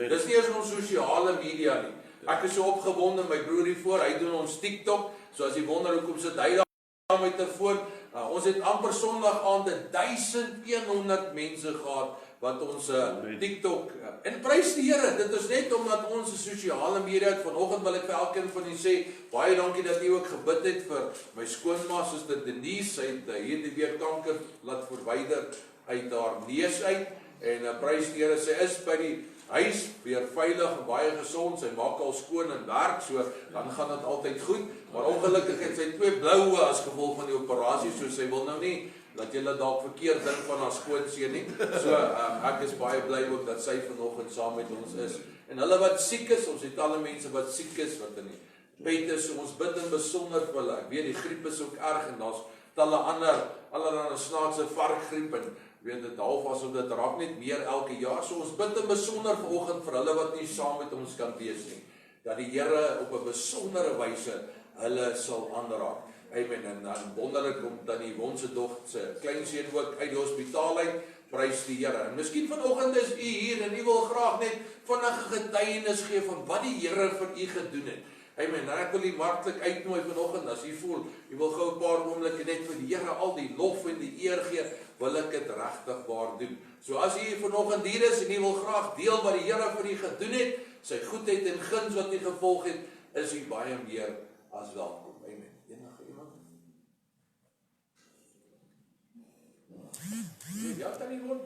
Dis nie eens ons sosiale media nie. Ek is so opgewonde, my broer hiervoor, hy doen ons TikTok, so as jy wonder hoekom sit hy daar met 'n telefoon, ons het amper Sondag aand 1100 mense gehad wat ons TikTok, en prys die Here, dit is net omdat ons sosiale media het. Vanoggend wil ek vir elkeen van julle sê, baie dankie dat u ook gebid het vir my skoonma, Suster Denise, sy het hierdie week kanker laat verwyder uit haar neus uit, en prys die Here, sy is by die huis, weer veilig en baie gesond, sy maak al skoon en werk, so dan gaan dit altyd goed, maar ongelukkig het sy 2 bloue as gevolg van die operasie, so sy wil nou nie dat julle dalk verkeerd dink van haar skoonseun nie. So ek is baie bly ook dat sy vanoggend saam met ons is. En hulle wat siek is, ons het alle mense wat siek is, wat in die bed is, so ons bid in besonder vir hulle. Ek weet die griep is ook erg en daar's talle allerlei snaakse varkgriep en weet dit half asof dit raak net meer elke jaar. So ons bid in besonder vanoggend vir hulle wat nie saam met ons kan wees nie. Dat die Here op 'n besondere wyse hulle sal aanraak. Amen. En dan wonderlik kom dan die Wonse dogter se kleinseun ook uit die hospitaal uit. Prys die Here. En miskien vanoggend is u hier en u wil graag net vinnige getuienis gee van wat die Here vir u gedoen het. Amen. En ek wil u hartlik uitnooi vanoggend as u voel, u wil gou 'n paar oomblikke net vir die Here al die lof en die eer gee, wil ek dit regtig waar doen. So as u vanoggend hier is en u wil graag deel wat die Here vir u gedoen het, sy goedheid en guns wat u gevolg het, is u baie meer as welkom. Amen. Enige iemand? Ja, kan nie word.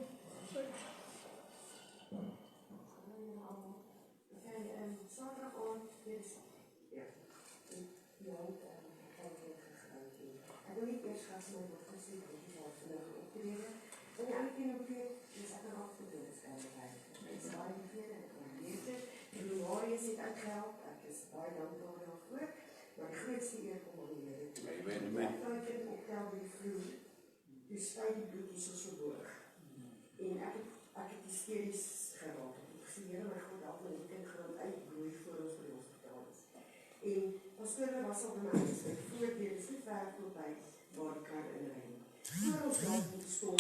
Ek wil nie eers gas my wat gesê het, dat jy daar vandag optrede. En die ander keer ook weer, dis ek er afgedoen is, mense baie tevrede, ek kan lees het, die Marius het uitgehelp, ek is baie dankbaar daarvoor, maar die grootste eer kom aan die Here toe. Amen. Ek kan kind optel by die vloer, toe spuit die bloedjies soos verborg. En ek het hysteries geraak, ek het gesê, Here, my God, help my die kind grond uitbloei voor ons by die hospitaal is. En pastoor was al by my gesprek, voordeel is nie ver voorbij waar die kar inrein. Voor ons daar moet die stoel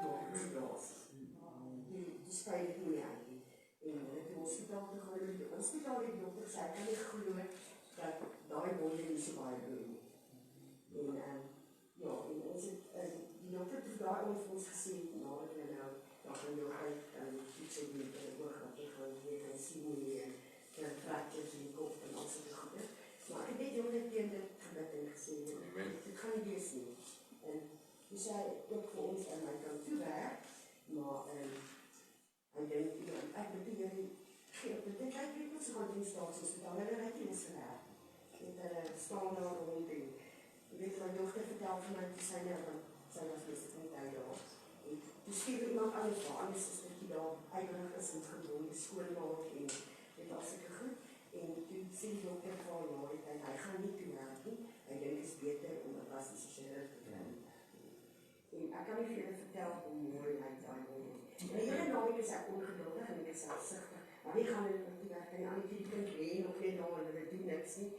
maak die blaas. Die spuit het nie uit nie. En het die hospitaal te gaan, die hospitaal die dokter sê, ek kan nie glo dat daai wonde nie so baie bloei nie. En ja, en ons het, die dokter het daar ons gesê, nadat hulle nou, daar gaan jou uit, iets op die oog, dat jy gaan weer kan sien hoe jy fractures in die kop en al soort goede. Maar ek het net jonge teen dit gebid en gesê, dit gaan nie wees nie. En toe sê ook vir ons aan my kant toe werk, maar ek dink, ek moet die gee op dit, ek weet wat so gaan die staatshospitaal, hulle het nie ons gewerk. Met staan daar rond en jy weet, my dochter vertel van my, toe sy nou, sy was best nie tyd daar. En toe stuur iemand anders waar, anders is dat jy daar eigenig is en gewoon die skoonmaak en dit was ek goed. En toe sê die dokter van en hy gaan nie toe werk nie. Hy dink is beter om 'n plastische chirurg te kry. En ek kan nie vir julle vertel hoe mooi hy daai word. En die hele naweek is ek ongeduldig en ek is selfsugtig. Maar nie gaan hulle toe werk en die ander kind lê nog net daar en hulle doen niks nie.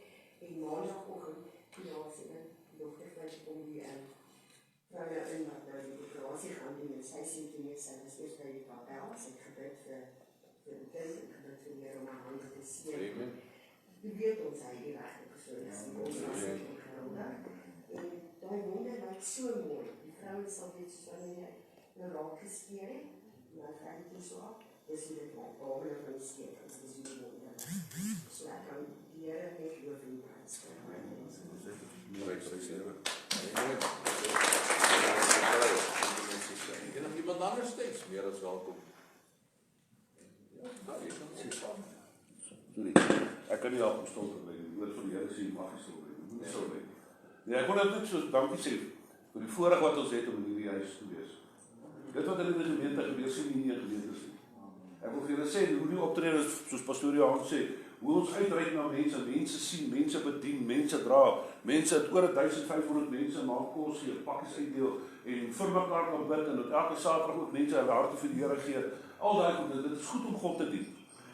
En maandagoggend toe daar sê die dokter vir om die vrou in wat nou die operasie gaan doen en sy sê toe nie sy was eers by die kapel, sy het gebid vir die kind en gebid vir die Here om haar hande te seën. Die weet ons hy die regte persoon is, ons was nie ongeldig. En daai wonde lyk so mooi. Die vrou sal weet soos wanneer jy nou raak geskeer het, maar hy vryt nie so af, dis hoe dit lyk, behalwe nou van die steek, dis hoe die wonde lyk. So ek kan die Here net loof en prys vir my. En iemand anders steeds meer as welkom. Sorry, ek kan nie daar op stil bly nie. Oor van die Here sê mag jy stil bly. Moet stil bly. Nee, ek wil net so dankie sê vir die voorreg wat ons het om in hierdie huis te wees. Dit wat in die gemeente gebeur, sien nie in gemeentes nie. Ek wil vir julle sê hoe die optredes soos pastoor Johan sê, hoe ons uitreik na mense, mense sien, mense bedien, mense dra, mense het oor 1500 mense maak kos gee, pakkies uitdeel en vir mekaar kan bid en elke Saterdag ook mense 'n hart vir die Here gee. Al daai goed, dit is goed om God te dien.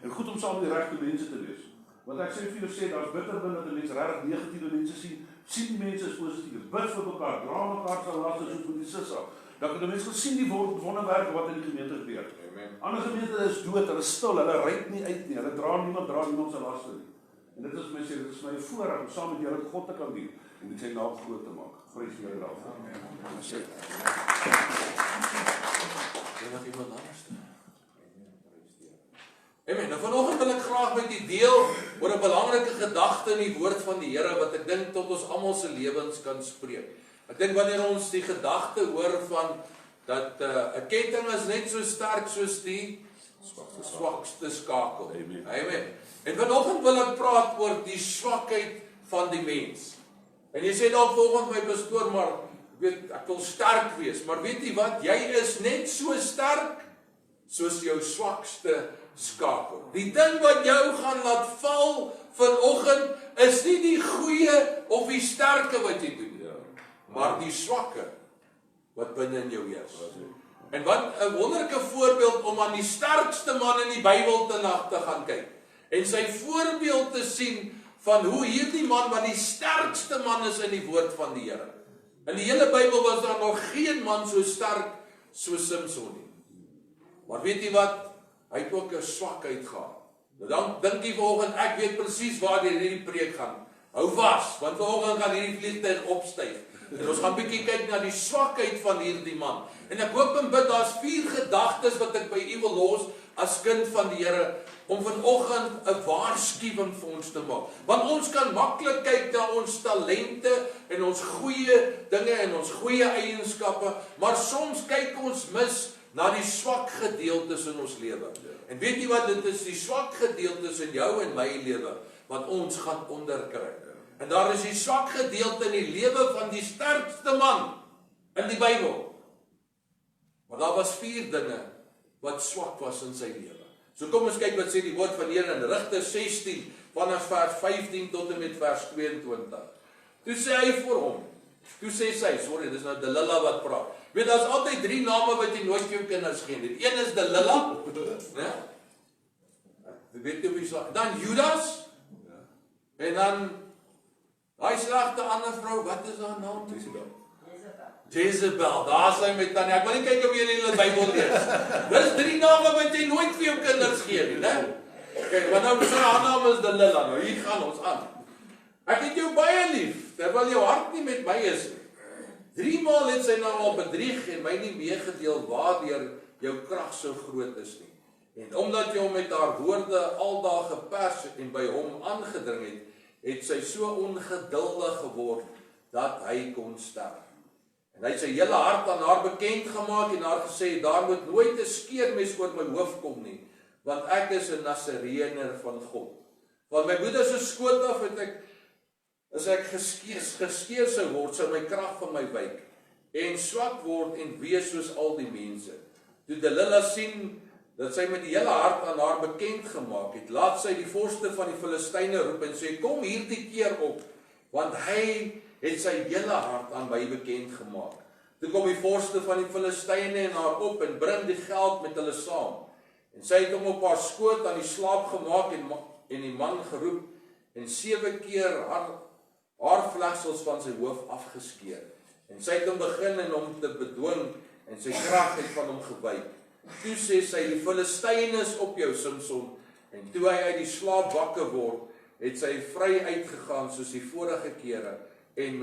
En goed om saam met die regte mense te wees. Want ek sê vir julle sê, daar's bitter min dat die mense regtig negatiewe mense sien die mense is positief, bid vir mekaar, dra mekaar se laste soos met die sissa. dan kan die mense gesien die wonderwerke wat in die gemeente gebeur. Amen. Ander gemeente is dood, hulle is stil, hulle ryk nie uit nie, hulle dra niemand se laste nie. En dit is my sê, dit is my voorreg om saam met julle God te kan dien en dit sy naam groot te maak. Prys die Here daarvoor. Nog iemand anders? Amen. Nou vanoggend wil ek graag met u deel oor 'n belangrike gedagte in die woord van die Here wat ek dink tot ons almal se lewens kan spreek. Ek dink wanneer ons die gedagte hoor van dat 'n ketting is net so sterk soos die swakste skakel. Amen. Amen. En vanoggend wil ek praat oor die swakheid van die mens. En jy sê dalk volgens my pastoor, maar ek wil sterk wees, maar weet jy wat? Jy is net so sterk soos jou swakste skakel. Die ding wat jou gaan laat val vanoggend is nie die goeie of die sterke wat jy doen, maar die swakke wat binne in jou heers. En wat 'n wonderlike voorbeeld om aan die sterkste man in die Bybel te gaan kyk. En sy voorbeeld te sien van hoe hierdie man wat die sterkste man is in die woord van die Here. In die hele Bybel was daar nog geen man so sterk soos Samson nie. Maar weet jy wat? Hy het ook 'n swakheid gehad. Nou dan dink jy vanoggend ek weet presies waar hierdie preek gaan. Hou vas, want vanoggend gaan hierdie vliegtuig opstyg. En ons gaan bietjie kyk na die swakheid van hierdie man. En ek hoop en bid daar's 4 gedagtes wat ek by u wil los as kind van die Here om vanoggend 'n waarskuwing vir ons te maak. Want ons kan maklik kyk na ons talente en ons goeie dinge en ons goeie eienskappe, maar soms kyk ons mis na die swak gedeeltes in ons lewe. En weet jy wat, dit is die swak gedeeltes in jou en my lewe wat ons gaan onderkry. En daar is die swak gedeelte in die lewe van die sterkste man in die Bybel. Maar daar was 4 dinge wat swak was in sy lewe. So kom ons kyk wat sê die woord van die Here in Rigters 16 vanaf vers 15 tot en met vers 22. Toe sê hy vir hom, dis nou Delila wat praat. Weet, daar's altyd 3 name wat jy nooit vir jou kinders gee nie. Een is Delila, né? Weet jy wie so? Dan Judas. En dan daai slegte ander vrou, wat is haar naam? Jezebel. Daar sê met Tanya, ek wil nie kyk of jy in die Bybel lees. Dis 3 name wat jy nooit vir jou kinders gee nie, né? Kyk, wat nou sy naam is Delila. Nou hier gaan ons aan. Ek het jou baie lief, terwyl jou hart nie met my is nie. 3 maal het sy nou al bedrieg en my nie meegedeel waardeur jou krag so groot is nie. En omdat jy hom met haar woorde aldaar gepers en by hom aangedring het, het sy so ongeduldig geword dat hy kon sterf. En hy het sy hele hart aan haar bekend gemaak en haar gesê, daar moet nooit 'n skeermes oor my hoof kom nie, want ek is 'n Nasareener van God. Van my moeder se skoot af het ek as ek geskeer sou word, sou my krag van my wyk en swak word en wees soos al die mense. Toe Delila sien dat sy met die hele hart aan haar bekend gemaak het, laat sy die vorste van die Filistyne roep en sê, kom hierdie keer op, want hy het sy hele hart aan my bekend gemaak. Toe kom die vorste van die Filistyne en haar op en bring die geld met hulle saam. En sy het hom op haar skoot aan die slaap gemaak en die man geroep en 7 keer haar vlegsels van sy hoof afgeskeer. En sy het hom begin en hom te bedwing en sy krag het van hom gewyk. Toe sê sy, die Filistyne is op jou, Samson. En toe hy uit die slaap wakker word, het sy vry uitgegaan soos die vorige kere en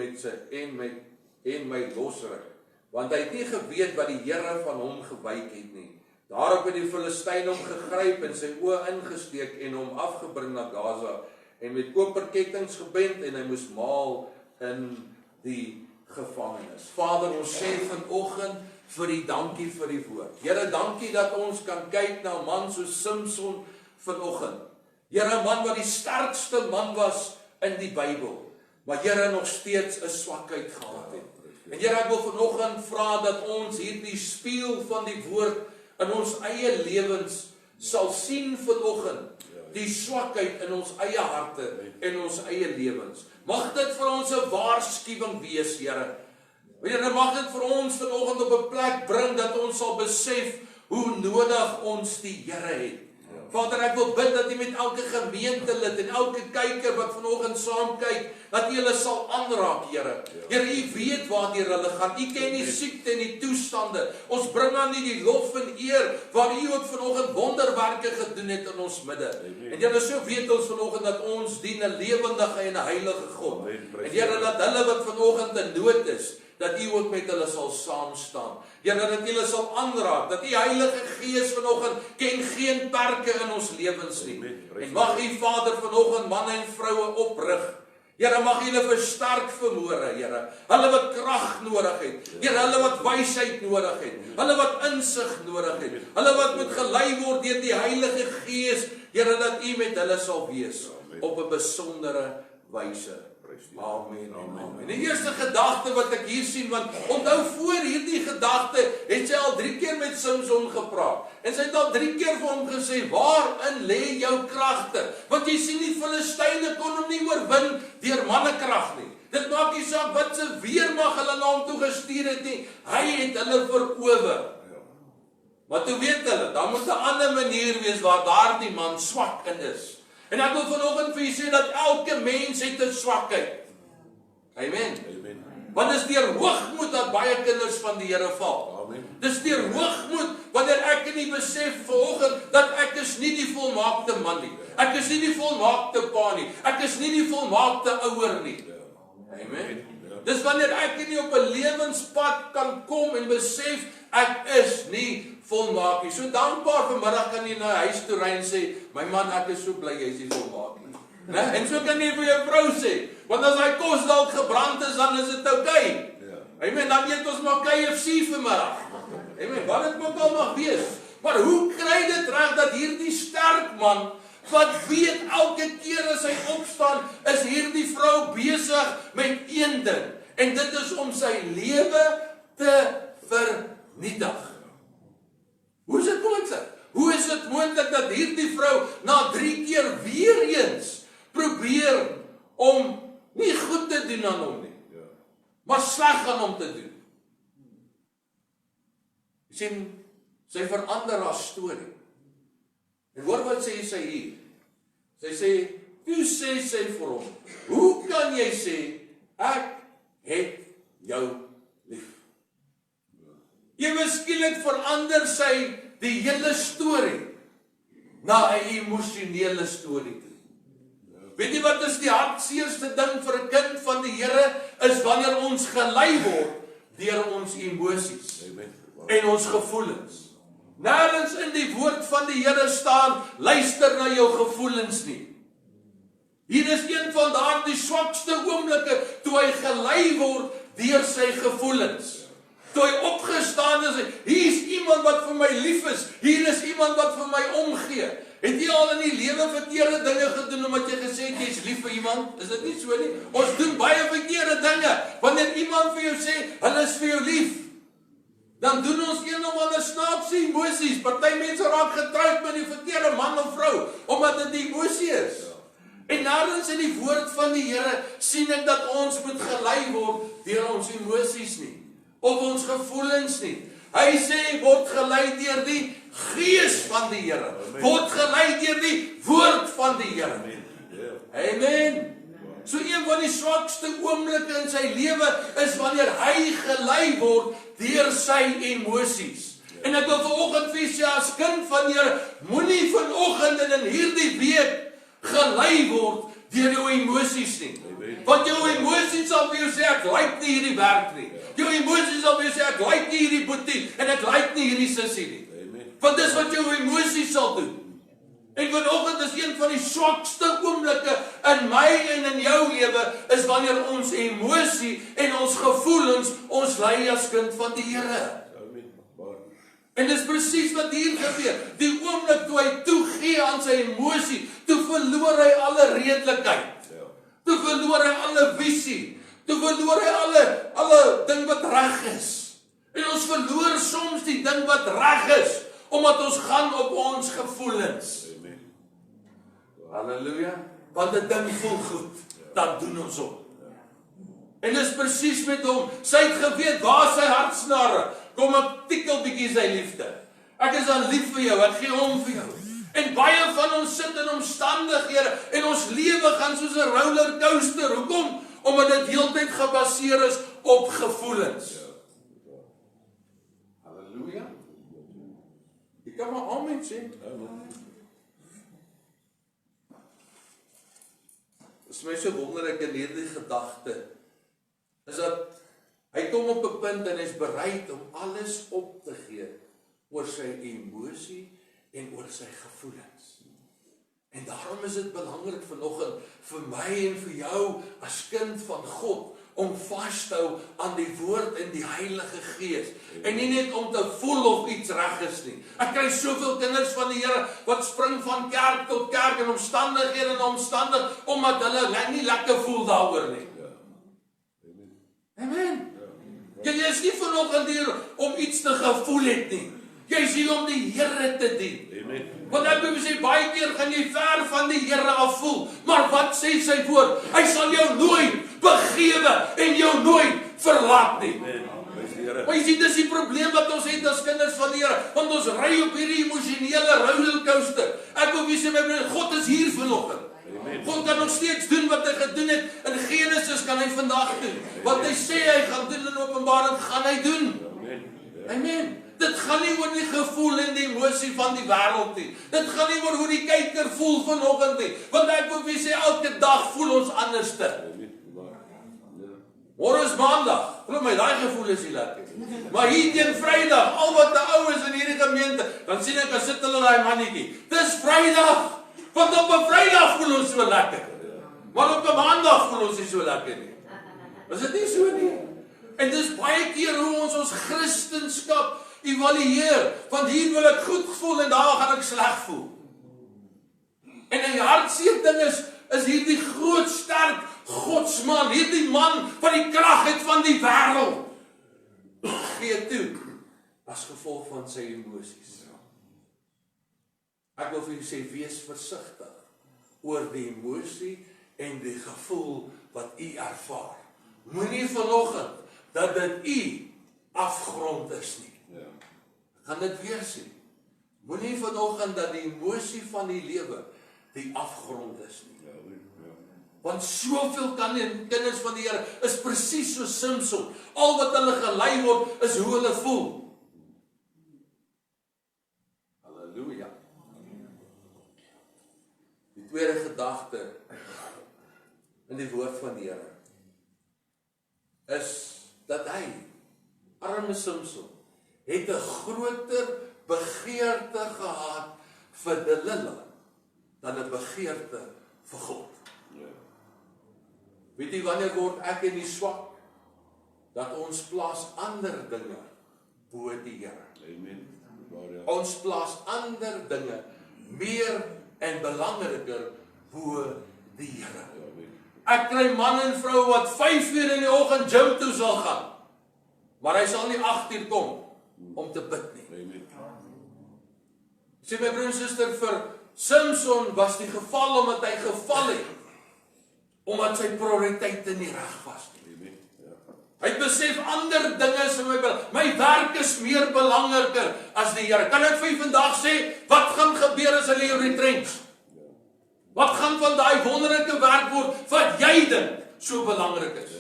my losruk. Want hy het nie geweet wat die Here van hom gewyk het nie. Daarop het die Filistyne hom gegryp en sy oë ingesteek en hom afgebring na Gaza en met koperkettinge gebind en hy moes maal in die gevangenis. Vader, ons sê vanoggend vir die dankie vir die woord. Here, dankie dat ons kan kyk na 'n man soos Samson vanoggend. Here, 'n man wat die sterkste man was in die Bybel, maar Here nog steeds 'n swakheid gehad het. En Here, ek wil vanoggend vra dat ons hierdie spieël van die woord in ons eie lewens sal sien vanoggend. Die swakheid in ons eie harte en ons eie lewens. Mag dit vir ons 'n waarskuwing wees, Here. Here, mag dit vir ons vanoggend op 'n plek bring dat ons sal besef hoe nodig ons die Here het. Vader, ek wil bid dat U met elke gemeentelid en elke kyker wat vanoggend saam kyk, dat U hulle sal aanraak, Here. Here, U weet waardeur hulle gaan. U ken die siekte en die toestande. Ons bring aan U die lof en eer waar U ook vanoggend wonderwerke gedoen het in ons midde. En Here, so weet ons vanoggend dat ons dien 'n lewendige en 'n heilige God. En Here, dat hulle wat vanoggend in nood is, dat U ook met hulle sal saam staan. Here, dat U hulle sal aanraak, dat U Heilige Gees vanoggend ken geen perke in ons lewens nie. En mag U Vader vanoggend manne en vroue oprig. Here, mag U hulle versterk vanmôre, Here. Hulle wat krag nodig het. Here, hulle wat wysheid nodig het. Hulle wat insig nodig het. Hulle wat moet gelei word deur die Heilige Gees. Here, dat U met hulle sal wees op 'n besondere wyse. Amen. Amen. Die eerste gedagte wat ek hier sien, want onthou voor hierdie gedagte het sy al 3 keer met Samson gepraat. En sy het al 3 keer vir hom gesê, waarin lê jou kragte? Want jy sien die Filistyne kon hom nie oorwin deur mannekrag nie. Dit maak nie saak wat se weermag hulle na hom toe gestuur het nie. Hy het hulle verower. Maar toe weet hulle, daar moet 'n ander manier wees waar daardie man swak in is. En ek wil vanoggend vir u sê dat elke mens het 'n swakheid. Amen. Want dis deur hoogmoed dat baie kinders van die Here val. Amen. Dis deur hoogmoed wanneer ek nie besef vanoggend dat ek is nie die volmaakte man nie. Ek is nie die volmaakte pa nie. Ek is nie die volmaakte ouer nie. Amen. Dis wanneer ek nie op 'n lewenspad kan kom en besef ek is nie volmaak nie. So dankbaar vanmiddag kan jy na huis toe ry en sê, my man, ek is so bly jy is nie volmaak nie. En so kan jy vir jou vrou sê, want as hy kos dalk gebrand is, dan is dit okay. Amen, dan eet ons maar KFC vanmiddag. Amen, wat dit ook al mag wees. Maar hoe kry dit reg dat hierdie sterk man, wat weet elke keer as hy opstaan, is hierdie vrou besig met een ding. En dit is om sy lewe te vernietig. Hoe is dit moontlik? Hoe is dit moontlik dat hierdie vrou na 3 keer weer eens probeer om nie goed te doen aan hom nie, maar sleg aan hom te doen? Jy sien, sy verander haar storie. En hoor wat sê sy hier? Sy sê, toe sê sy vir hom, hoe kan jy sê, ek het jou lief? Ewe skielik verander sy die hele storie na 'n emosionele storie toe. Weet jy wat is die hartseerste ding vir 'n kind van die Here, is wanneer ons gelei word deur ons emosies en ons gevoelens. Nêrens in die woord van die Here staan, luister na jou gevoelens nie. Hier is een van daardie swakste oomblikke, toe hy gelei word deur sy gevoelens. Toe hy opgestaan is, hier is iemand wat vir my lief is, hier is iemand wat vir my omgee. Het jy al in die lewe verkeerde dinge gedoen, omdat jy gesê het, jy is lief vir iemand? Is dit nie so nie? Ons doen baie verkeerde dinge, wanneer iemand vir jou sê, hulle is vir jou lief, dan doen ons een of ander snaakse emosies. Party mense raak getroud met die verkeerde man of vrou, omdat dit die emosie is. En nêrens in die woord van die Here sien ek dat ons moet gelei word deur ons emosies nie, of ons gevoelens nie. Hy sê, word gelei deur die Gees van die Here, word gelei deur die woord van die Here. Amen. So een van die swakste oomblikke in sy lewe is wanneer hy gelei word deur sy emosies. En ek wil vanoggend vir sê, as kind van die Here, moenie vanoggend en in hierdie week gelei word deur jou emosies nie. Want jou emosies sal vir jou sê, ek like nie hierdie werk nie. Jou emosies sal vir jou sê, ek like nie hierdie boetie, en ek like nie hierdie sussie nie. Want dis wat jou emosies sal doen. En vanoggend is een van die swakste oomblikke in my en in jou lewe, is wanneer ons emosie en ons gevoelens ons lei as kind van die Here. En dis presies wat hier gebeur. Die oomblik toe hy toegee aan sy emosie, toe verloor hy alle redelikheid. Toe verloor hy alle visie. Toe verloor hy alle ding wat reg is. En ons verloor soms die ding wat reg is, omdat ons gaan op ons gevoelens. Halleluja. Want die ding voel goed, dan doen ons op. En dis presies met hom. Sy het geweet waar sy hartsnare. Kom ek tikkel bietjie sy liefde. Ek is al lief vir jou, ek gee hom vir jou. En baie van ons sit in omstandighede en ons lewe gaan soos 'n rollercoaster. Hoekom? Omdat dit heeltyd gebaseer is op gevoelens. Halleluja. Jy kan maar amen sê. Dit is my so wonderlik in hierdie gedagte, is dat hy kom op 'n punt en hy is bereid om alles op te gee oor sy emosie en oor sy gevoelens. En daarom is dit belangrik vanoggend vir my en vir jou as kind van God om vas te hou aan die woord en die Heilige Gees. En nie net om te voel of iets reg is nie. Ek kry soveel kinders van die Here wat spring van kerk tot kerk en omstandighede en omstandig omdat hulle nie lekker voel daaroor nie. Amen. Jy is nie vanoggend hier om iets te gevoel het nie. Jy is hier om die Here te dien. Amen. Want ek wil sê, baie keer gaan jy ver van die Here af voel. Maar wat sê sy woord? Hy sal jou nooit begewe en jou nooit verlaat nie. Maar jy sien, dis die probleem wat ons het as kinders van die Here. Want ons ry op hierdie emosionele rollercoaster. Ek wil sê, my broer, God is hier vanoggend. God kan nog steeds doen wat hy gedoen het. In Genesis kan hy vandag doen. Wat hy sê hy gaan doen in Openbaring, gaan hy doen. Amen. Dit gaan nie oor die gevoel en die emosie van die wêreld nie. Dit gaan nie oor hoe die kyker voel vanoggend nie. Want ek wil sê, elke dag voel ons anderste. Môre is Maandag. Glo my, daai gevoel is nie lekker nie. Maar hier teen Vrydag, al wat die oues in hierdie gemeente, dan sien ek, as sit hulle daai mannetjie. Dis Vrydag. Want op 'n Vrydag voel ons so lekker. Maar op 'n Maandag voel ons nie so lekker nie. Is dit nie so nie? En dis baie keer hoe ons Christendom evalueer. Want hier wil ek goed voel en daar gaan ek sleg voel. En 'n hartseer ding is hierdie groot sterk Godsman, hierdie man wat die krag het van die wêreld, gee toe as gevolg van sy emosies. Ek wil vir julle sê, wees versigtig oor die emosie en die gevoel wat u ervaar. Moenie vanoggend dat dit u afgrond is nie. Gaan dit weer sê. Moenie vanoggend dat die emosie van die lewe die afgrond is nie. Want soveel kan die kinders van die Here is presies so Samson. Al wat hulle gelei word is hoe hulle voel. Halleluja. Die tweede gedagte in die woord van die Here is dat hy, arme Samson, het 'n groter begeerte gehad vir Delilah dan 'n begeerte vir God. Weet jy wanneer word ek en die swak? Dat ons plaas ander dinge bo die Here. Amen. Ons plaas ander dinge meer en belangriker bo die Here. Ek kry man en vrou wat 5 uur in die oggend gym toe sal gaan. Maar hy sal nie 8 uur kom om te bid nie. Sê my broer en suster, vir Samson was die geval omdat hy geval het. Omdat sy prioriteite nie reg was nie. Hy het besef ander dinge is my werk is meer belangriker as die Here. Kan ek vir u vandag sê, wat gaan gebeur as hulle jou retrench? Wat gaan van daai wonderlike werk word wat jy dink so belangrik is?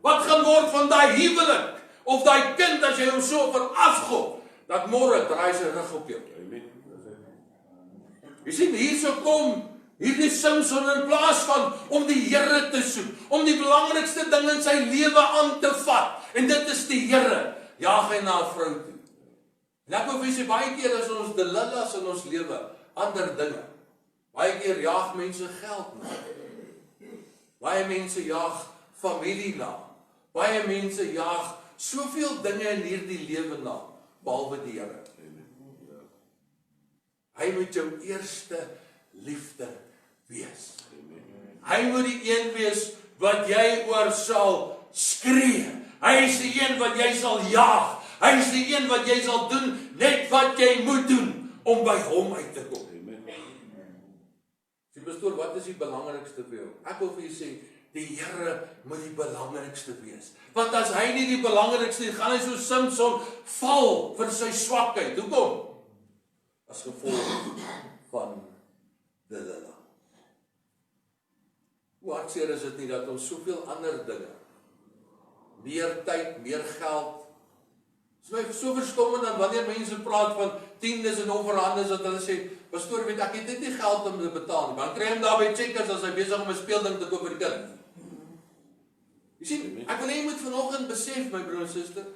Wat gaan word van daai huwelik of daai kind as jy hom so verafgod dat môre draai sy rug op jou? Jy sien, hierso kom hierdie Samson in plaas van om die Here te soek, om die belangrikste ding in sy lewe aan te vat, en dit is die Here, jaag hy na 'n vrou toe. En ek wil vir sê, baie keer is ons Delilahs in ons lewe, ander dinge. Baie keer jaag mense geld na. Baie mense jaag familie na. Baie mense jaag soveel dinge in hierdie lewe na, behalwe die Here. Hy moet jou eerste liefde wees. Hy moet die een wees wat jy oor sal skree. Hy is die een wat jy sal jaag. Hy is die een wat jy sal doen net wat jy moet doen om by hom uit te kom. Sê pastoor, wat is die belangrikste vir jou? Ek wil vir jou sê, die Here moet die belangrikste wees. Want as hy nie die belangrikste is, gaan hy so Samson val vir sy swakheid. Hoekom? As gevolg van Delilah. Hoe hartseer is dit nie dat ons soveel ander dinge, meer tyd, meer geld, is my so verstommend dan wanneer mense praat van tiendes en offerhandes, dat hulle sê, pastoor, weet ek het net nie geld om te betaal nie, maar dan kry hom daar by Checkers as hy besig om 'n speelding te koop vir die kind. Jy sien, ek wil hê jy moet vanoggend besef, my broer en suster,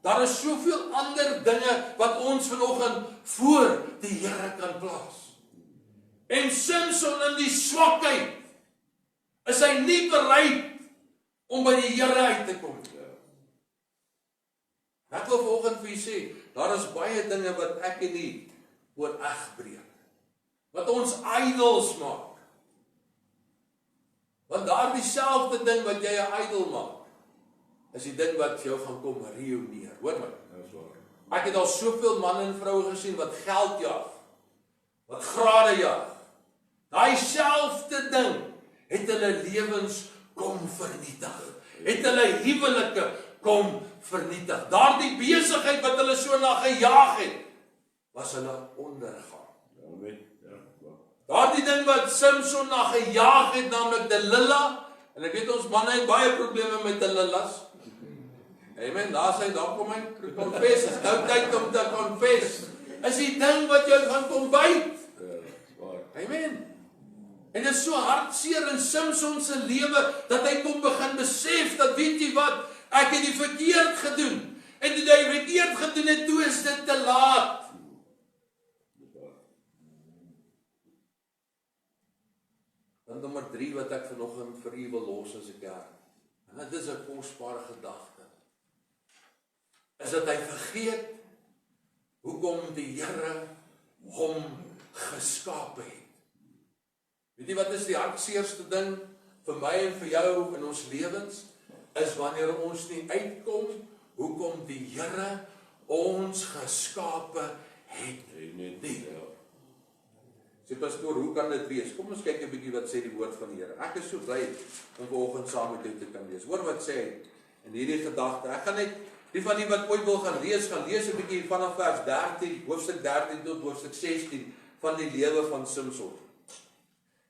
daar is soveel ander dinge wat ons vanoggend voor die Here kan plaas. En Samson in die swakheid, is hy nie bereid om by die Here uit te kom. Ek wil vanoggend vir u sê, daar is baie dinge wat ek en u oor eg breek. Wat ons idols maak. Want daar dieselfde ding wat jy 'n idol maak, is die ding wat jou gaan kom reüneer. Hoor my. Ek het al soveel manne en vroue gesien wat geld jag, wat grade jag. Daai selfde ding het hulle lewens kom vernietig. Het hulle huwelike kom vernietig. Daardie besigheid wat hulle so na gejaag het, was hulle ondergang. Daardie ding wat Samson na gejaag het, naamlik Delilah, en ek weet ons manne het baie probleme met Delilahs. Amen, daar kom my confess, is nou tyd om te confess, is die ding wat jou gaan kom byt. Amen. En dit is so hartseer in Samson se lewe, dat hy kom begin besef, dat weet jy wat, ek het die verkeerd gedoen, en toe hy verkeerd gedoen het, toe is dit te laat. Dan nommer 3 wat ek vanoggend vir u wil los as 'n kerk, en dit is 'n kosbare gedagte, is dat hy vergeet hoekom die Here hom geskaap het. Weet jy wat is die hartseerste ding vir my en vir jou in ons lewens, is wanneer ons nie uitkom hoekom die Here ons geskape het nie. Sê pastoor, hoe kan dit wees? Kom ons kyk 'n bietjie wat sê die woord van die Here. Ek is so bly om vanoggend saam met jou te kan lees. Hoor wat sê hy in hierdie gedagte. Ek gaan net die van die wat ooit wil gaan lees 'n bietjie vanaf vers 13, hoofstuk 13 tot hoofstuk 16 van die lewe van Samson.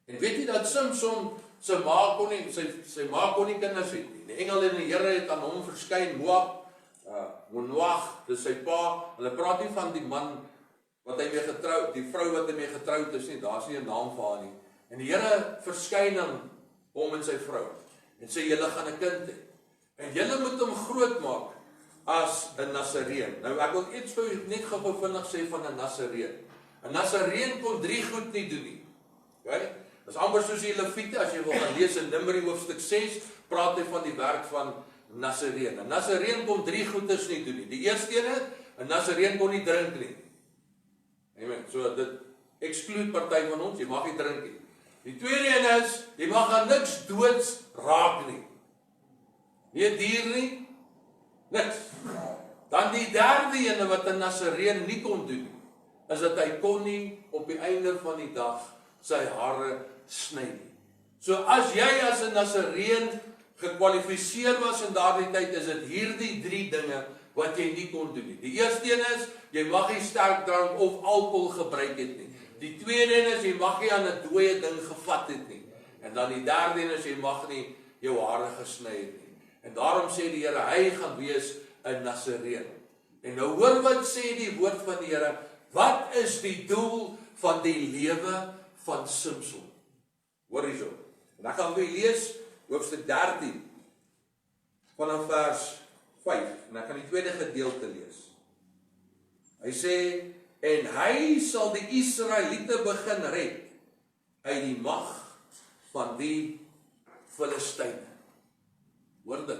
En weet jy dat Samson sy ma kon nie kinders het nie. Die engel en die Here het aan hom verskyn, Manoach, dis sy pa. Hulle praat nie van die man wat hy mee getroud, die vrou wat hy mee getroud is nie, daar's nie 'n naam vir haar nie. En die Here verskyn aan hom en sy vrou en sê julle gaan 'n kind hê. En julle moet hom groot maak as 'n Nasareen. Nou ek wil iets vir u net gou vinnig sê van 'n Nasareen. 'n Nasareen kon 3 goed nie doen nie. Okay? Dis amper soos die Lewiete, as jy wil gaan lees in Numeri hoofstuk 6, praat hy van die werk van Nasareen. 'n Nasareen kon 3 goeders nie doen nie. Die eerste een, 'n Nasareen kon nie drink nie. Amen. So dit exclude party van ons, jy mag nie drink nie. Die tweede een is, jy mag aan niks doods raak nie. Nie 'n dier nie, niks. Dan die derde een wat 'n Nasareen nie kon doen, is dat hy kon nie op die einde van die dag sy hare sny nie. So as jy as 'n Nasareen gekwalifiseer was in daardie tyd, is dit hierdie 3 dinge wat jy nie kon doen nie. Die eerste een is, jy mag nie sterk drank of alkohol gebruik het nie. Die tweede een is, jy mag nie aan 'n dooie ding gevat het nie. En dan die derde een is, jy mag nie jou hare gesny het nie. En daarom sê die Here, hy gaan wees 'n Nasareen. En nou hoor wat sê die woord van die Here, wat is die doel van die lewe van Samson? Hoor hierso. En ek gaan vir julle lees hoofstuk 13 vanaf vers 5 en ek gaan die tweede gedeelte lees. Hy sê, en hy sal die Israeliete begin red uit die mag van die Filistyne. Hoor dit.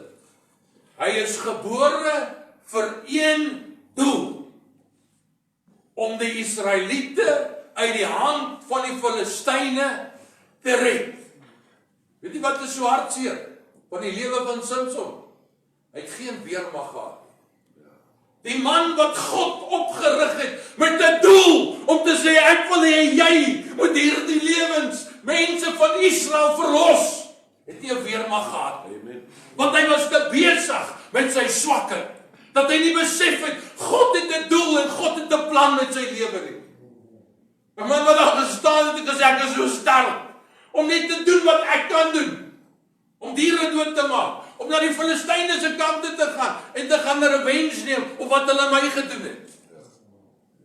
Hy is gebore vir een doel, om die Israeliete uit die hand van die Filistyne te red. Weet jy wat is so hartseer van die lewe van Samson? Hy het geen weermag gehad. Die man wat God opgerig het met 'n doel om te sê, ek wil hê jy moet hierdie lewens, mense van Israel verlos, het nie 'n weermag gehad. Amen. Want hy was te besig met sy swakheid, dat hy nie besef het, God het 'n doel en God het 'n plan met sy lewe nie. 'n man wat daar gestaan het en gesê, ek is so sterk, om net te doen wat ek kan doen, om diere dood te maak, om na die Filistyne se kante te gaan, en te gaan revenge neem, op wat hulle my gedoen het.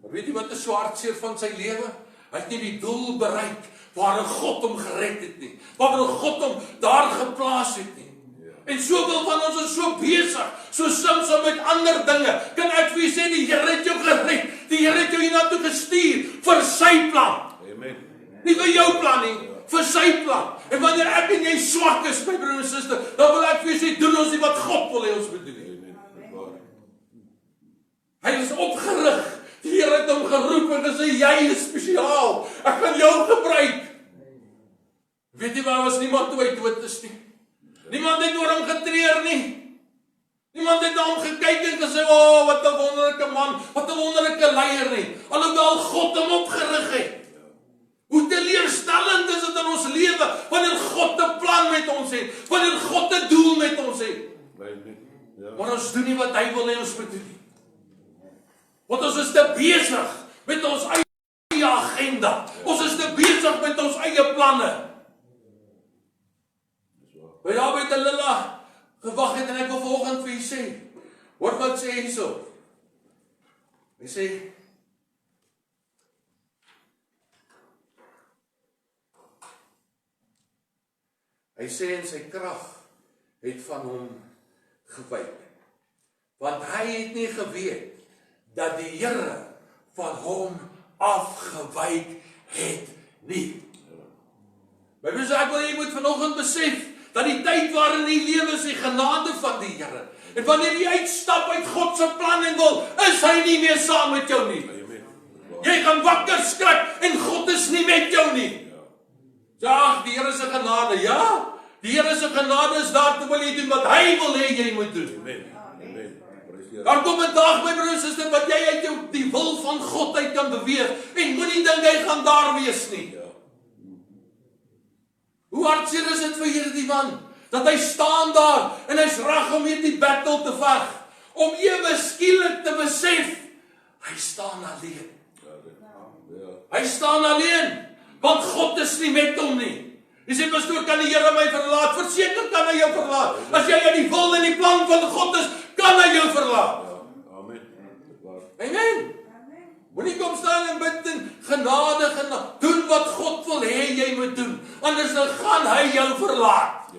Maar weet jy wat is so hartseer van sy lewe? Hy het nie die doel bereik, waar God hom gered het nie, waar God hom daar geplaas het nie. En soveel van ons is so besig, so Samson met ander dinge. Kan ek vir julle sê, die Here het jou gered, die Here het jou hiernatoe gestuur, vir sy plan. Amen. Nie vir jou plan nie, vir sy plan. En wanneer ek en jy swak is, my broer en suster, dan wil ek vir julle sê, doen ons nie wat God wil hê ons moet doen nie. Hy is opgerig, die Here het hom geroep en gesê, jy is spesiaal, ek gaan jou gebruik. Weet jy waar was niemand toe hy dood is nie? Niemand het oor hom getreur nie. Niemand het na hom gekyk en gesê, wat 'n wonderlike man, wat 'n wonderlike leier nie. Alhoewel God hom opgerig het. Hoe teleurstellend is dit in ons lewe, wanneer God 'n plan met ons het, wanneer God 'n doel met ons het. Maar ons doen nie wat hy wil hê ons moet doen nie. Want ons is te besig met ons eie agenda. Ons is te besig met ons eie planne. By daar by Delila gewag het en ek wil vanoggend vir julle sê, hoor wat sê hierso. Hy sê, en sy krag het van hom gewyk. Want hy het nie geweet dat die Here van hom afgewyk het nie. My broers, ek wil jy moet vanoggend besef, dat die tyd waarin jy lewe is die genade van die Here. En wanneer jy uitstap uit God se plan en wil, is hy nie meer saam met jou nie. Jy gaan wakker skrik en God is nie met jou nie. Ja, die Here se genade, ja. Die Here se genade is daar te wil jy doen wat hy wil hê jy moet doen. Daar kom 'n dag, my broers en susters, wat jy uit jou die wil van God uit kan beweeg en moenie dink hy gaan daar wees nie. Hoe hartseer is dit vir hierdie man, dat hy staan daar, en hy's reg om hierdie battle te veg, om ewe skielik te besef, hy staan alleen. Hy staan alleen, want God is nie met hom nie. Jy sê, pastoor, kan die Here my verlaat? Verseker kan hy jou verlaat. As jy in die wil en die plan van God is, kan hy jou verlaat. Amen. Moenie kom staan en bid en genade, doen wat God wil hê jy moet doen, anders dan gaan hy jou verlaat.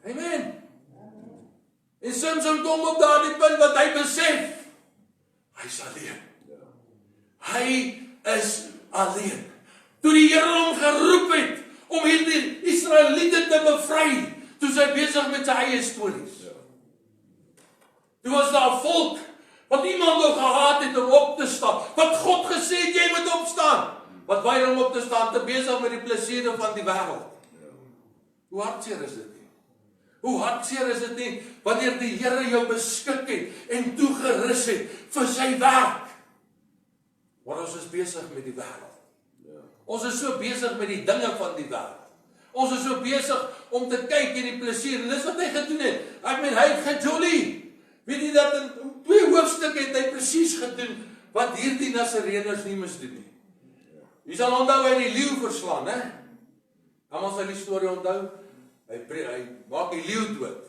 Amen. En Samson kom op daardie punt wat hy besef, hy is alleen. Hy is alleen. Toe die Here hom geroep het, om hierdie Israeliete te bevry, toe is hy besig met sy eie stories. Toe was daar 'n volk, wat iemand wou gehaat het om op te staan, wat God gesê het, jy moet opstaan, wat weier om op te staan, te besig met die plesiere van die wêreld. Hoe hartseer is dit nie? Hoe hartseer is dit nie, wanneer die Here jou beskik het, en toegerus het, vir sy werk. Maar ons is besig met die wêreld. Ons is so besig met die dinge van die wêreld. Ons is so besig om te kyk en die plesier, en dis wat hy gedoen het. Ek meen, hy het gejolly. Weet jy dat in 2 hoofstukke het hy presies gedoen, wat hierdie Nasareëners nie mis doen nie. Jy sal onthou hy die leeu verslaan, hè? Almal sal die storie onthou. Hy maak die leeu dood.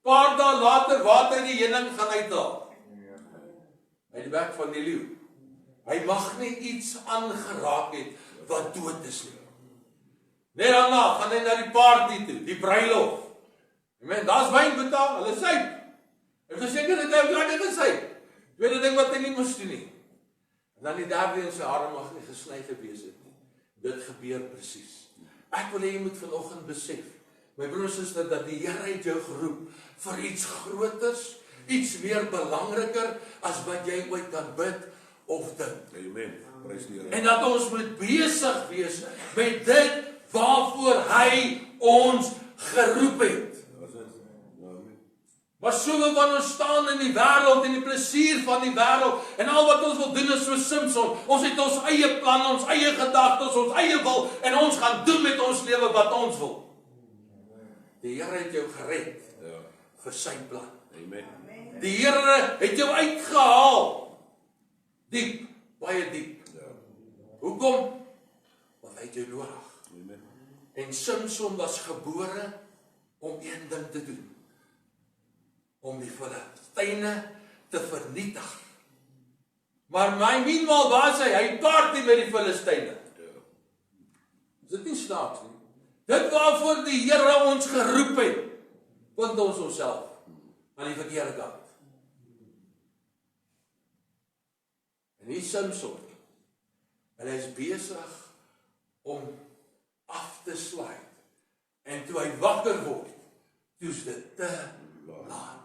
Paar dae later, water in die heuning gaan uithaal. Hy die bek van die leeu. Hy mag nie iets aangeraak het wat dood is nie. Net daarna gaan hy na die party toe, die bruilof. Amen, daar's wyn betaal, hulle syp. Hy verseker dat hy lekker gesyp. Tweede ding wat hy nie moes doen nie. En dan die derde een, sy hare mag nie gesny gewees het nie. Dit gebeur presies. Ek wil hê jy moet vanoggend besef, my broers en susters, dat die Here het jou geroep vir iets groters, iets meer belangriker as wat jy ooit kan bid of dink. Amen. Prys die Here. En dat ons moet besig wees met dit waarvoor hy ons geroep het. Maar soveel van ons staan in die wêreld en die plesier van die wêreld en al wat ons wil doen is so Samson. Ons het ons eie planne, ons eie gedagtes, ons eie wil en ons gaan doen met ons lewe wat ons wil. Die Here het jou gered vir sy plan. Amen. Die Here het jou uitgehaal diep, baie diep. Hoekom? Want hy het jou nodig. Amen. En Samson was gebore om een ding te doen. Om die Filistyne te vernietig. Maar meanwhile was hy party met die Filistyne. Is dit nie snaaks nie? Dit waarvoor die Here ons geroep het, vind ons onsself aan die verkeerde kant. En hier Samson, en hy is besig om af te sluit. En toe hy wakker word, toe is dit te laat.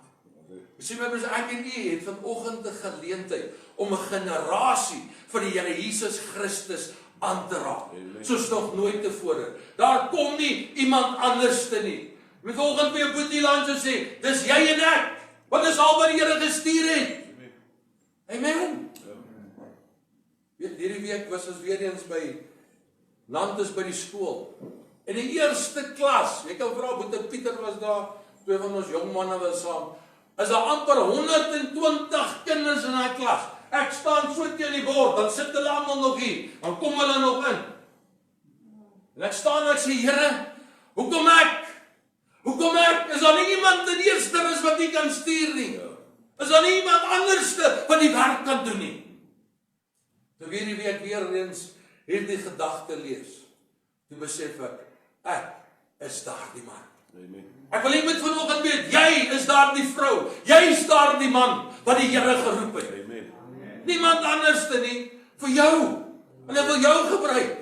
Jy sien my broers, ek en u het vanoggend 'n geleentheid om 'n generasie vir die Here Jesus Christus aan te raak. Soos nog nooit tevore. Daar kom nie iemand anders te nie. Met vanoggend vir jou boetieland so sê, dis jy en ek. Want dis al wat die Here gestuur het. Amen. Weet, hierdie week was ons weer eens by Nantes by die skool. En die eerste klas, jy kan vra, Boetie Pieter was daar, twee van ons jong manne was saam, is daar amper 120 kinders in daai klas. Ek staan so teen die bord, dan sit hulle almal nog hier, dan kom hulle nog in. En ek staan en ek sê, Here, hoekom ek? Hoekom ek? Is daar nie iemand in eerste is wat nie kan stuur nie? Is daar nie iemand anderste wat die werk kan doen nie? Toe hierdie week weer eens hierdie gedagte lees, toe besef ek is daardie man. Amen. Ek wil jy moet vanoggend weet, jy is daardie vrou, jy is daardie man wat die Here geroep het. Amen. Niemand anderste nie, vir jou. En hy wil jou gebruik.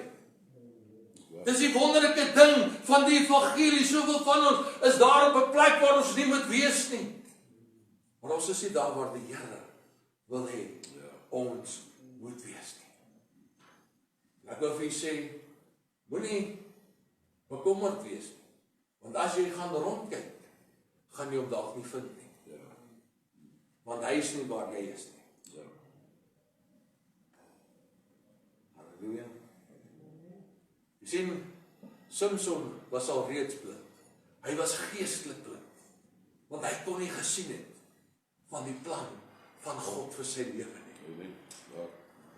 Dis die wonderlike ding van die evangelie, soveel van ons is daar op 'n plek waar ons nie moet wees nie. Maar ons is nie daar waar die Here wil hê ons moet wees nie. Ek wil vir jy sê, moenie bekommerd wees nie. Want as jy gaan rondkyk, gaan jy hom dalk nie vind nie. Want hy is nie waar jy is nie. Halleluja. Jy sien, Samson was al reeds blind. Hy was geestelik blind. Want hy kon nie gesien het van die plan van God vir sy lewe nie. Amen.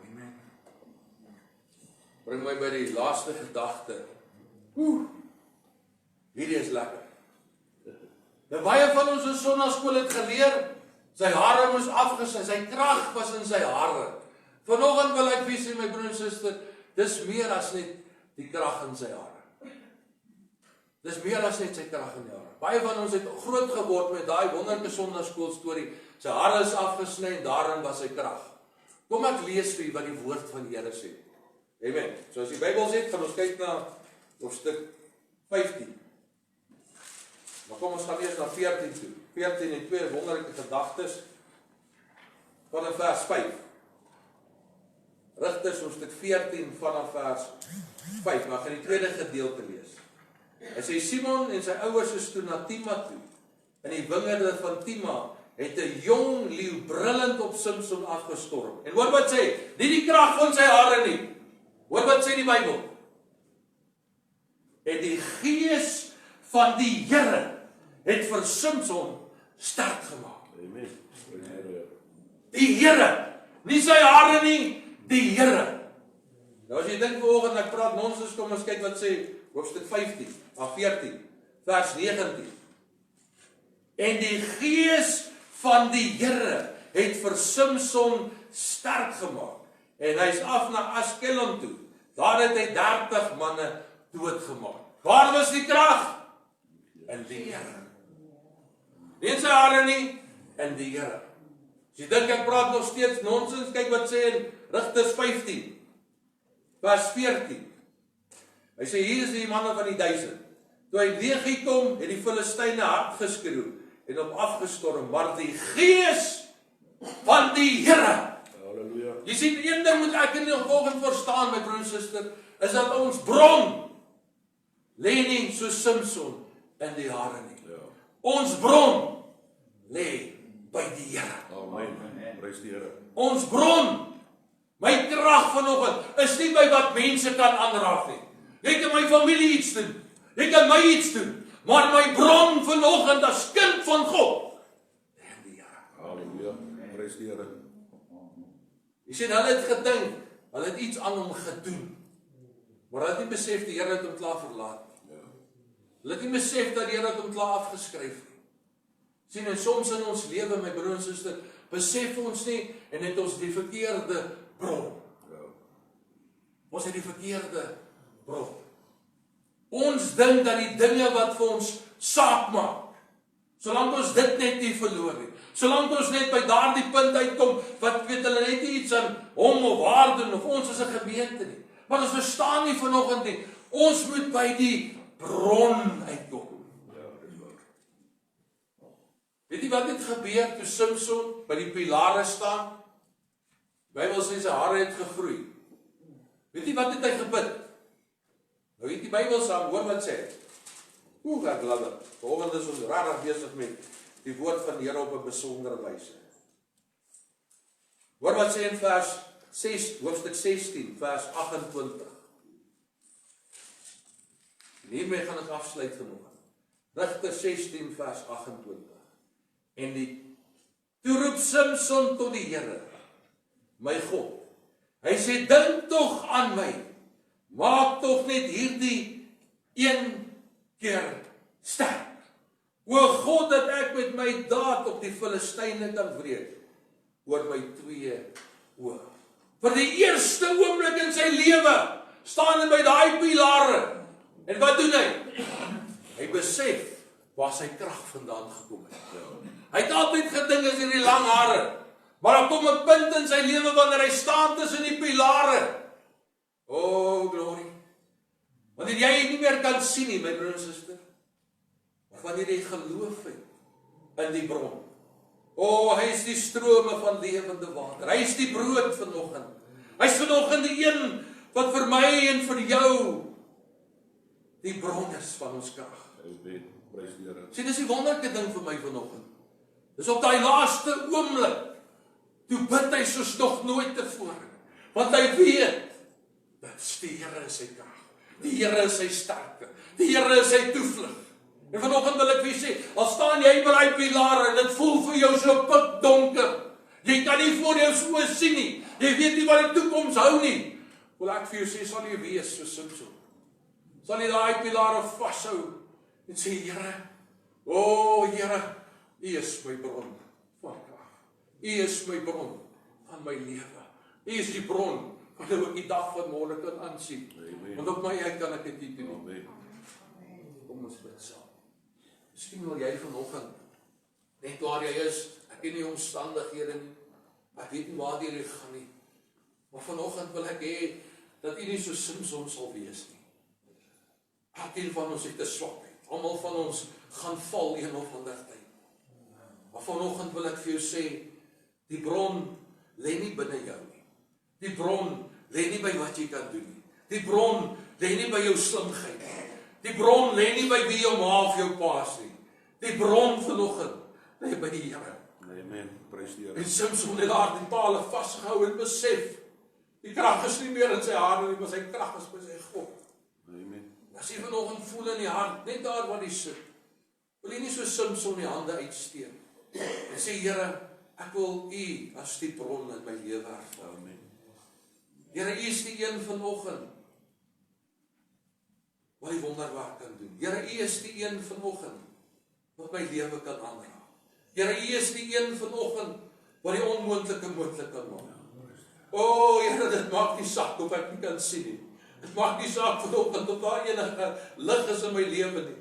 Amen. Bring my by die laaste gedagte. Hierdie is lekker. Nou baie van ons in sonnaskool het geleer, sy hare moes afgesny, sy krag was in sy hare. Vanoggend wil ek vir sê, my broer en suster, dis meer as net die krag in sy hare. Dis meer as net sy krag in die hare. Baie van ons het groot geword met daai wonderlike sonnaskool storie. Sy hare is afgesny en daarin was sy krag. Kom ek lees vir u wat die woord van die Here sê. Amen. So as die Bybel sê, gaan ons kyk na hoofstuk 15. Maar kom ons gaan eers na 14 toe. 14 en 2 wonderlike gedagtes vanaf vers 5. Rigters hoofstuk 14 vanaf vers 5. Maar ek gaan die tweede gedeelte lees. Hy sê Simon en sy ouers is toe na Tima toe. In die wingerde van Tima het 'n jong leeu brullend op Samson afgestorm. En hoor wat sê, nie die krag van sy hare nie. Hoor wat sê die Bybel. En die gees van die Here het vir Samson sterk gemaak. Amen. Die Here, nie sy hare nie, die Here. Nou as jy dink vanoggend ek praat nonsens, kom ons kyk wat sê hoofstuk 14, vers 19. En die gees van die Here het vir Samson sterk gemaak. En hy's af na Askelon toe. Daar het hy 30 manne doodgemaak. Waar was die krag? In die Here. Nie in sy hare nie, in die Here. As jy dink ek praat nog steeds nonsens, kyk wat sê in Rigters 15, vers 14. Hy sê, hier is die manne van die 1000. Toe hy leeg kom, het die Filistyne hard geskreeu en hom afgestorm, maar die gees van die Here. Halleluja. Jy sien, een ding moet ek in die volgende verstaan, my broer en suster, is dat ons bron lê nie so Samson in die hare nie. Ja. Ons bron lê by die Here. Amen. Prys die Here. Ons bron, my krag vanoggend, is nie by wat mense kan aanraak nie. Jy kan my familie iets doen, jy kan my iets doen, maar my bron vanoggend as kind van God, lê in die Here. Halleluja. Prys die Here. Jy sien, hulle het gedink, Hulle het iets aan hom gedoen. Maar hulle het nie besef die Here het hom klaar verlaat nie. Hulle het nie besef dat die Here het hom klaar afgeskryf nie. Sien, en soms in ons lewe, my broer en suster, besef ons nie en het ons die verkeerde bron. Ons het die verkeerde bron. Ons dink dat die dinge wat vir ons saak maak, solank ons dit net nie verloor nie, solank ons net by daardie punt uitkom, wat weet hulle net nie iets aan hom of haar doen, of ons as 'n gemeente nie. Maar ons verstaan nie vanoggend nie, ons moet by die bron uitkom. Weet jy wat het gebeur toe Samson by die pilare staan? Die Bybel sê sy hare het gegroei. Weet jy wat het hy gebid? Nou weet die Bybel saam, hoor wat sê. Ek love it. Vanoggend is ons rarig besig met die woord van die Here op 'n besondere wyse. Hoor wat sê in vers 6, hoofstuk 16, vers 28. En hiermee gaan ek afsluit vanoggend. Rigter 16, vers 28. En toe roep Samson tot die Here, my God. Hy sê, dink tog aan my. Maak tog net hierdie een keer sterk. O God, dat ek met my daad op die Filistyne kan wreek oor my 2 oë. Vir die eerste oomblik in sy lewe staan hy by daai pilare. En wat doen hy? Hy besef waar sy krag vandaan gekom het. Hy het altyd gedink as hierdie lang hare. Maar daar kom 'n punt in sy lewe wanneer hy staan tussen die pilare. Oh, glory. Wanneer jy nie meer kan sien nie, my broer en suster. Of wanneer jy geloof het in die bron. Oh, hy is die strome van lewende water. Hy is die brood vanoggend. Hy is vanoggend die een wat vir my en vir jou die bron is van ons krag. Prys die Here. Sien, dis die wonderlike ding vir my vanoggend. Dis op daai laaste oomblik. Toe bid hy soos nog nooit tevore. Want hy weet dat die Here is sy krag. Die Here is sy sterkte. Die Here is sy toevlug. En vanoggend wil ek vir julle sê, al staan jy by daai pilare en dit voel vir jou so pikdonker. Jy kan nie voor jou so sien nie. Jy weet nie wat die toekoms hou nie. Wil ek vir jou sê, sal jy wees so Samson. Sal jy daai pilare vashou en sê, Here, o Here, U is my bron van krag. U is my bron van my lewe. U is die bron wat ek die dag van môre kan aansien. Want op my uit kan ek dit nie doen. Kom ons bid saam. Miskien wil jy vanoggend, net waar jy is, ek ken nie omstandighede nie, ek weet nie waar jy gaan nie, maar vanoggend wil ek hê, dat jy nie so Samson sal wees nie. Elkeen van ons het 'n swakheid, almal van ons gaan val een of ander tyd. Maar vanoggend wil ek vir jou sê, die bron lê nie binne jou nie. Die bron lê nie by wat jy kan doen nie. Die bron lê nie by jou slimheid nie. Die bron lê nie by wie jou ma of jou pa is nie. Die bron vanoggend lê by die Here. Amen. Prys die Here. En Samson het daar die pale vasgehou en besef, die krag is nie meer in sy hare nie, maar sy krag is by sy God. Amen. As jy vanoggend voel in die hart, net daar waar jy sit, wil jy nie so Samson die hande uitsteek en sê, Here, ek wil U as die bron in my lewe ervaar. Here, U is die een vanoggend wat die wonderwerk kan doen. Here, U is die een vanoggend wat my lewe kan aanraak. Here, U is die een vanoggend wat die onmoontlike moontlik kan maak. O, Here, dit maak nie saak of ek nie kan sien nie. Dit maak nie saak vanoggend of daar enige lig is in my lewe nie.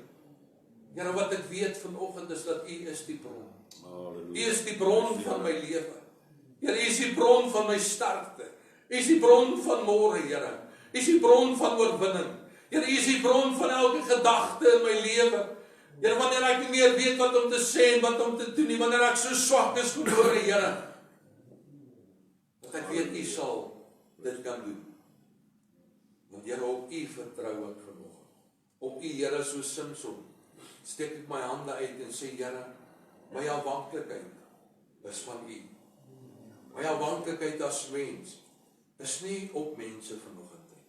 Here, wat ek weet vanoggend is dat U is die bron. U is die bron van my lewe. Here, U is die bron van my sterkte. U is die bron van môre, Here. U is die bron van oorwinning. Here, U is die bron van elke gedagte in my lewe. Here, wanneer ek nie meer weet wat om te sê en wat om te doen nie, wanneer ek so swak is voor U, Here, dat ek weet U sal dit kan doen. Want Here, op U vertrou ek vanoggend. Op U, Here, so Samson, steek ek my hande uit en sê, Here, my afhanklikheid is van U. My afhanklikheid as mens is nie op mense vanoggend nie,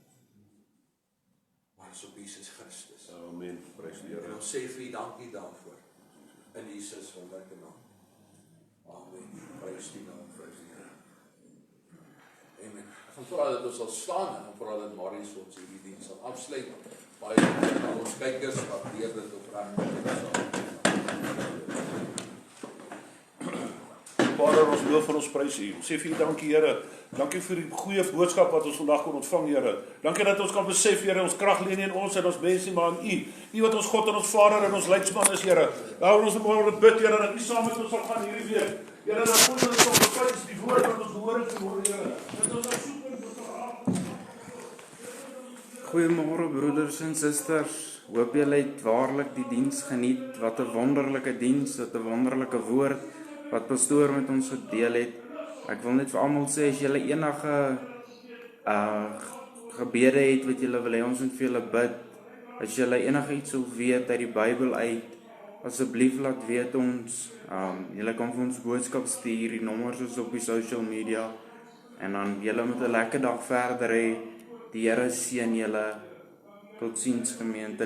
maar is op Jesus Christus. Amen. Prys die En Here. ons sê vir U dankie daarvoor. In Jesus wonderlike naam. Amen. Prys die naam, prys die Here. Amen. En vra dat ons sal staan en vra dat Marius ons hierdie diens sal afsluit. Baie dankie aan ons kykers wat leer dit opreg. Vader, ons loof vir ons prys U. Ons sê vir U dankie, Here. Dankie vir die goeie boodskap wat ons vandag kon ontvang, Here. Dankie dat ons kan besef, Here, ons krag lê nie in ons en ons mens nie, maar in U. U wat ons God en ons Vader en ons leidsman is, Here. Daar ons môre bid, Here, dat U saam met ons sal gaan hierdie week. Here, dat ons op besluit die woord wat ons gehoor het, Here. Dat ons sal soek en Goeiemôre broeders en susters. Hoop julle het waarlik die diens geniet. Wat 'n wonderlike diens, wat 'n wonderlike woord wat pastoor met ons gedeel het. Ek wil net vir almal sê, as julle enige gebede het wat julle wil hê ons moet vir julle bid, as julle enige iets wil weet uit die Bybel uit, asseblief laat weet ons. Julle kan vir ons boodskap stuur, die nommers is op die social media, en dan julle moet 'n lekker dag verder hê. Die Here seën julle. Totsiens gemeente.